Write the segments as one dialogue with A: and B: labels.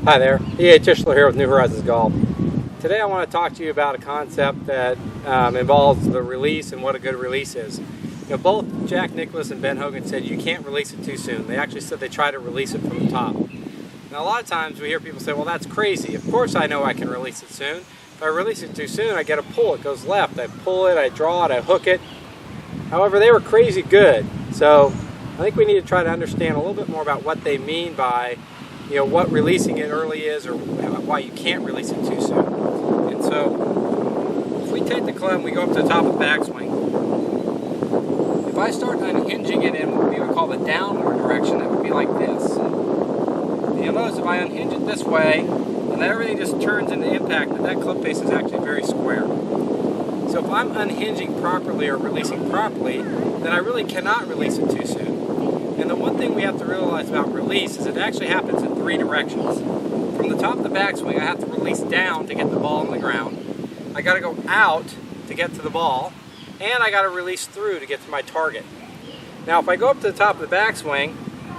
A: Hi there, E.A. Tischler here with New Horizons Golf. Today I want to talk to you about a concept that involves the release and what a good release is. Both Jack Nicklaus and Ben Hogan said you can't release it too soon. They actually said they try to release it from the top. Now a lot of times we hear people say, well, that's crazy. Of course I know I can release it soon. If I release it too soon, I get a pull. It goes left. I pull it, I draw it, I hook it. However, they were crazy good. So I think we need to try to understand a little bit more about what they mean by what releasing it early is, or why you can't release it too soon. And so, if we take the club and we go up to the top of the backswing, if I start unhinging it in what we would call the downward direction, it would be like this. And you'll notice if I unhinge it this way, and then everything just turns into impact, that club face is actually very square. So if I'm unhinging properly or releasing properly, then I really cannot release it too soon. And the one thing we have to realize about release is it actually happens in three directions. From the top of the backswing, I have to release down to get the ball on the ground. I got to go out to get to the ball, and I got to release through to get to my target. Now, if I go up to the top of the backswing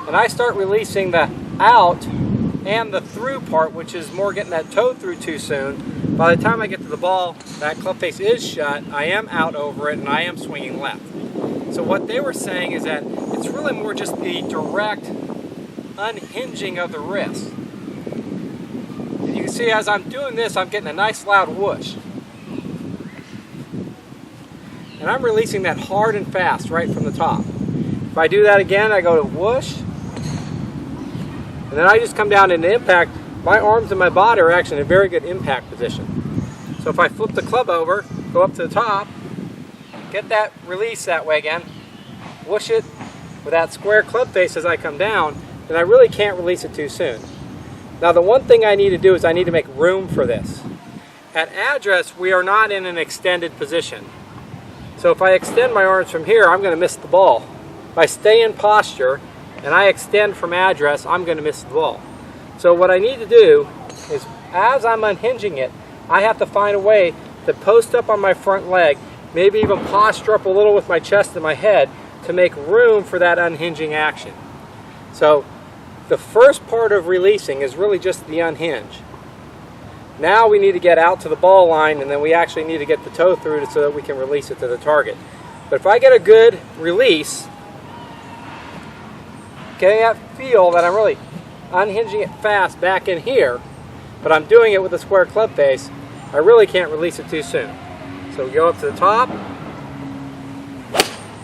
A: and I start releasing the out and the through part, which is more getting that toe through too soon, by the time I get to the ball, that club face is shut, I am out over it, and I am swinging left. So what they were saying is that it's really more just the direct unhinging of the wrist. And you can see as I'm doing this, I'm getting a nice loud whoosh. And I'm releasing that hard and fast right from the top. If I do that again, I go to whoosh. And then I just come down into impact. My arms and my body are actually in a very good impact position. So if I flip the club over, go up to the top, get that release that way again, whoosh it with that square club face as I come down, then I really can't release it too soon. Now the one thing I need to do is I need to make room for this. At address, we are not in an extended position. So if I extend my arms from here, I'm going to miss the ball. If I stay in posture and I extend from address, I'm going to miss the ball. So what I need to do is, as I'm unhinging it, I have to find a way to post up on my front leg, maybe even posture up a little with my chest and my head to make room for that unhinging action. So the first part of releasing is really just the unhinge. Now we need to get out to the ball line, and then we actually need to get the toe through so that we can release it to the target. But if I get a good release, getting that feel that I'm really unhinging it fast back in here, but I'm doing it with a square club face, I really can't release it too soon. So we go up to the top,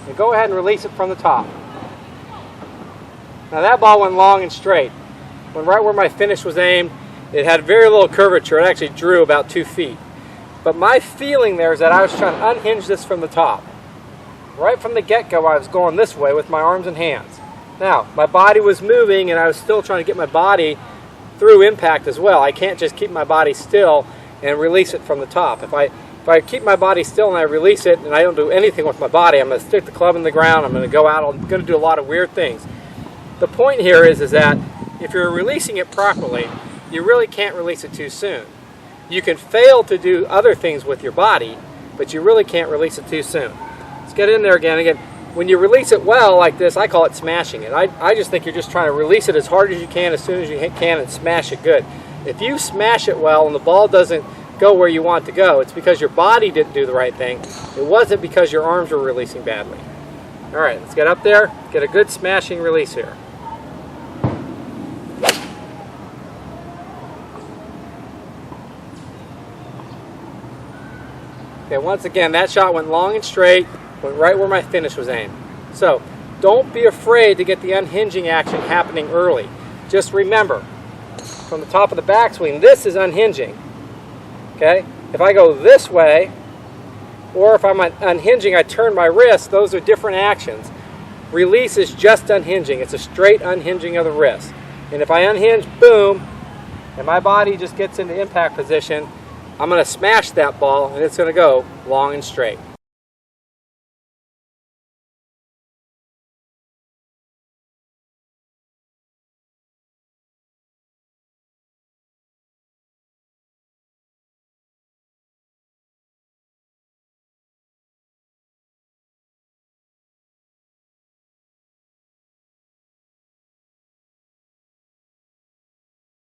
A: and go ahead and release it from the top. Now that ball went long and straight. Went right where my finish was aimed. It had very little curvature. It actually drew about 2 feet. But my feeling there is that I was trying to unhinge this from the top. Right from the get-go, I was going this way with my arms and hands. Now, my body was moving, and I was still trying to get my body through impact as well. I can't just keep my body still and release it from the top. If I keep my body still and I release it and I don't do anything with my body, I'm going to stick the club in the ground, I'm going to go out, I'm going to do a lot of weird things. The point here is that if you're releasing it properly, you really can't release it too soon. You can fail to do other things with your body, but you really can't release it too soon. Let's get in there again. Again, when you release it well like this, I call it smashing it. I just think you're just trying to release it as hard as you can, as soon as you can, and smash it good. If you smash it well and the ball doesn't go where you want to go, it's because your body didn't do the right thing. It wasn't because your arms were releasing badly. All right, let's get up there, get a good smashing release here. Okay, once again, that shot went long and straight, went right where my finish was aimed. So, don't be afraid to get the unhinging action happening early. Just remember, from the top of the backswing, this is unhinging. Okay? If I go this way, or if I'm unhinging, I turn my wrist, those are different actions. Release is just unhinging. It's a straight unhinging of the wrist. And if I unhinge, boom, and my body just gets into impact position, I'm going to smash that ball, and it's going to go long and straight.